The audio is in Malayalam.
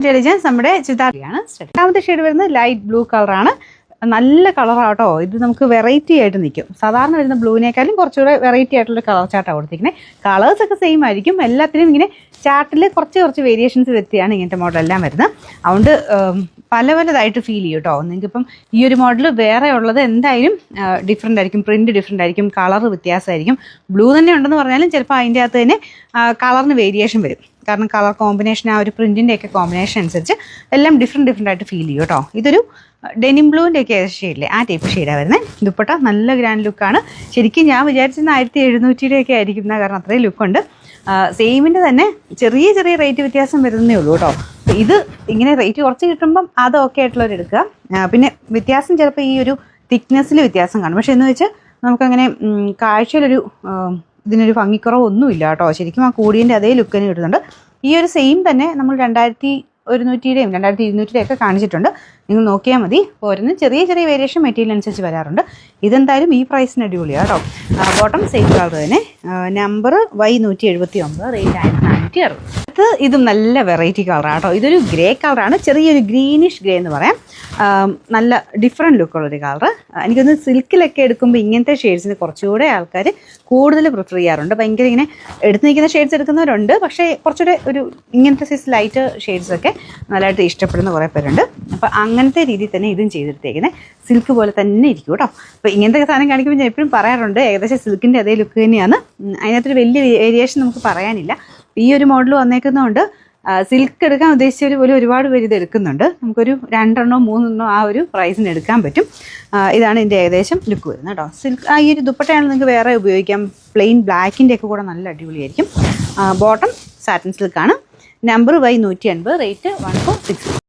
ഇന്റലിജൻസ് നമ്മുടെ ചുരിദാറിയാണ്. രണ്ടാമത്തെ ഷെയ്ഡ് വരുന്നത് ലൈറ്റ് ബ്ലൂ കളറാണ്. നല്ല കളറാട്ടോ. ഇത് നമുക്ക് വെറൈറ്റി ആയിട്ട് നിൽക്കും. സാധാരണ വരുന്ന ബ്ലൂവിനേക്കാളും കുറച്ചുകൂടെ വെറൈറ്റി ആയിട്ടുള്ള കളർ ചാർട്ടാണ് കൊടുത്തിരിക്കുന്നത്. കളേഴ്സൊക്കെ സെയിം ആയിരിക്കും. എല്ലാത്തിനും ഇങ്ങനെ ചാർട്ടിൽ കുറച്ച് വേരിയേഷൻസ് വരുത്തിയാണ് ഇങ്ങനത്തെ മോഡലെല്ലാം വരുന്നത്. അതുകൊണ്ട് പലതായിട്ട് ഫീൽ ചെയ്യും കേട്ടോ. നിങ്ങൾക്കിപ്പം ഈ ഒരു മോഡൽ വേറെ ഉള്ളത് എന്തായാലും ഡിഫറെൻ്റ് ആയിരിക്കും. പ്രിൻറ്റ് ഡിഫറെൻ്റ് ആയിരിക്കും, കളർ വ്യത്യാസമായിരിക്കും. ബ്ലൂ തന്നെ ഉണ്ടെന്ന് പറഞ്ഞാലും ചിലപ്പോൾ അതിൻ്റെ അകത്ത് തന്നെ കളറിന് വേരിയേഷൻ വരും. കാരണം കളർ കോമ്പിനേഷൻ, ആ ഒരു പ്രിൻറ്റിൻ്റെയൊക്കെ കോമ്പിനേഷൻ അനുസരിച്ച് എല്ലാം ഡിഫറെൻ്റ് ആയിട്ട് ഫീൽ ചെയ്യും കേട്ടോ. ഇതൊരു ഡെനിം ബ്ലൂവിൻ്റെ ഒക്കെ ഷെയ്ഡില്ലേ, ആ ടൈപ്പ് ഷെയ്ഡാണ് വരുന്നത്. ദുപ്പട്ട നല്ല ഗ്രാൻഡ് ലുക്കാണ്. ശരിക്കും ഞാൻ വിചാരിച്ചിരുന്ന 1700 ആയിരിക്കും, കാരണം അത്രയും ലുക്കുണ്ട്. സെയിമിൻ്റെ തന്നെ ചെറിയ റേറ്റ് വ്യത്യാസം വരുന്നേ ഉള്ളൂ കേട്ടോ. ഇത് ഇങ്ങനെ റേറ്റ് കുറച്ച് കിട്ടുമ്പം അത് ഓക്കെ ആയിട്ടുള്ളവർ എടുക്കുക. പിന്നെ വ്യത്യാസം ചിലപ്പോൾ ഈ ഒരു തിക്നെസ്സിൽ വ്യത്യാസം കാണും. പക്ഷെ എന്ന് വെച്ചാൽ നമുക്കങ്ങനെ കാഴ്ചയിലൊരു ഇതിനൊരു ഭംഗിക്കുറവൊന്നുമില്ല കേട്ടോ. ശരിക്കും ആ കൂടിയൻ്റെ അതേ ലുക്ക് തന്നെ കിട്ടുന്നുണ്ട്. ഈ ഒരു സെയിം തന്നെ നമ്മൾ 2100-യും 2200-യും ഒക്കെ കാണിച്ചിട്ടുണ്ട്. നിങ്ങൾ നോക്കിയാൽ മതി. ഓരോന്നും ചെറിയ വേരിയേഷൻ മെറ്റീരിയൽ അനുസരിച്ച് വരാറുണ്ട്. ഇതെന്തായാലും ഈ പ്രൈസിന് അടിപൊളിയാണ് കേട്ടോ. ബോട്ടം സെയിം കളർ തന്നെ. Number Y179, rate 1460. ഇതും നല്ല വെറൈറ്റി കളറാണ് കേട്ടോ. ഇതൊരു ഗ്രേ കളറാണ്, ചെറിയൊരു ഗ്രീനിഷ് ഗ്രേ എന്ന് പറയാം. നല്ല ഡിഫറെൻറ്റ് ലുക്കുള്ളൊരു കളർ. എനിക്കൊന്ന് സിൽക്കിലൊക്കെ എടുക്കുമ്പോൾ ഇങ്ങനത്തെ ഷെയ്ഡ്സിന് കുറച്ചുകൂടെ ആൾക്കാർ കൂടുതൽ പ്രിഫർ ചെയ്യാറുണ്ട്. ഭയങ്കര ഇങ്ങനെ എടുത്ത് നിൽക്കുന്ന ഷെയ്ഡ്സ് എടുക്കുന്നവരുണ്ട്. പക്ഷേ കുറച്ചുകൂടെ ഒരു ഇങ്ങനത്തെ സൈസ് ലൈറ്റ് ഷെയ്ഡ്സൊക്കെ നല്ലതായിട്ട് ഇഷ്ടപ്പെടുന്ന കുറേ പേരുണ്ട്. അപ്പോൾ അങ്ങനത്തെ രീതിയിൽ തന്നെ ഇതും ചെയ്തെടുത്തേക്കുന്നത്. സിൽക്ക് പോലെ തന്നെ ഇരിക്കും കേട്ടോ. അപ്പോൾ ഇങ്ങനത്തെ സാധനം കാണിക്കുമ്പോൾ ഞാൻ എപ്പോഴും പറയാറുണ്ട്, ഏകദേശം സിൽക്കിൻ്റെ അതേ ലുക്ക് തന്നെയാണ്. അതിനകത്തൊരു വലിയ വേരിയേഷൻ നമുക്ക് പറയാനില്ല. ഈ ഒരു മോഡൽ വന്നേക്കുന്നതുകൊണ്ട് സിൽക്ക് എടുക്കാൻ ഉദ്ദേശിച്ചവർ പോലും ഒരുപാട് പേര് ഇത് എടുക്കുന്നുണ്ട്. നമുക്കൊരു 2 3 ആ ഒരു പ്രൈസിന് എടുക്കാൻ പറ്റും. ഇതാണ് ഇതിൻ്റെ ഏകദേശം ലുക്ക് വരുന്നത് കേട്ടോ. സിൽക്ക് ഈ ഒരു ദുപ്പട്ടയാണെങ്കിൽ നിങ്ങൾക്ക് വേറെ ഉപയോഗിക്കാം. പ്ലെയിൻ ബ്ലാക്കിൻ്റെ ഒക്കെ കൂടെ നല്ല അടിപൊളിയായിരിക്കും. ബോട്ടം സാറ്റിൻ സിൽക്കാണ്. Number Y180, rate 1460.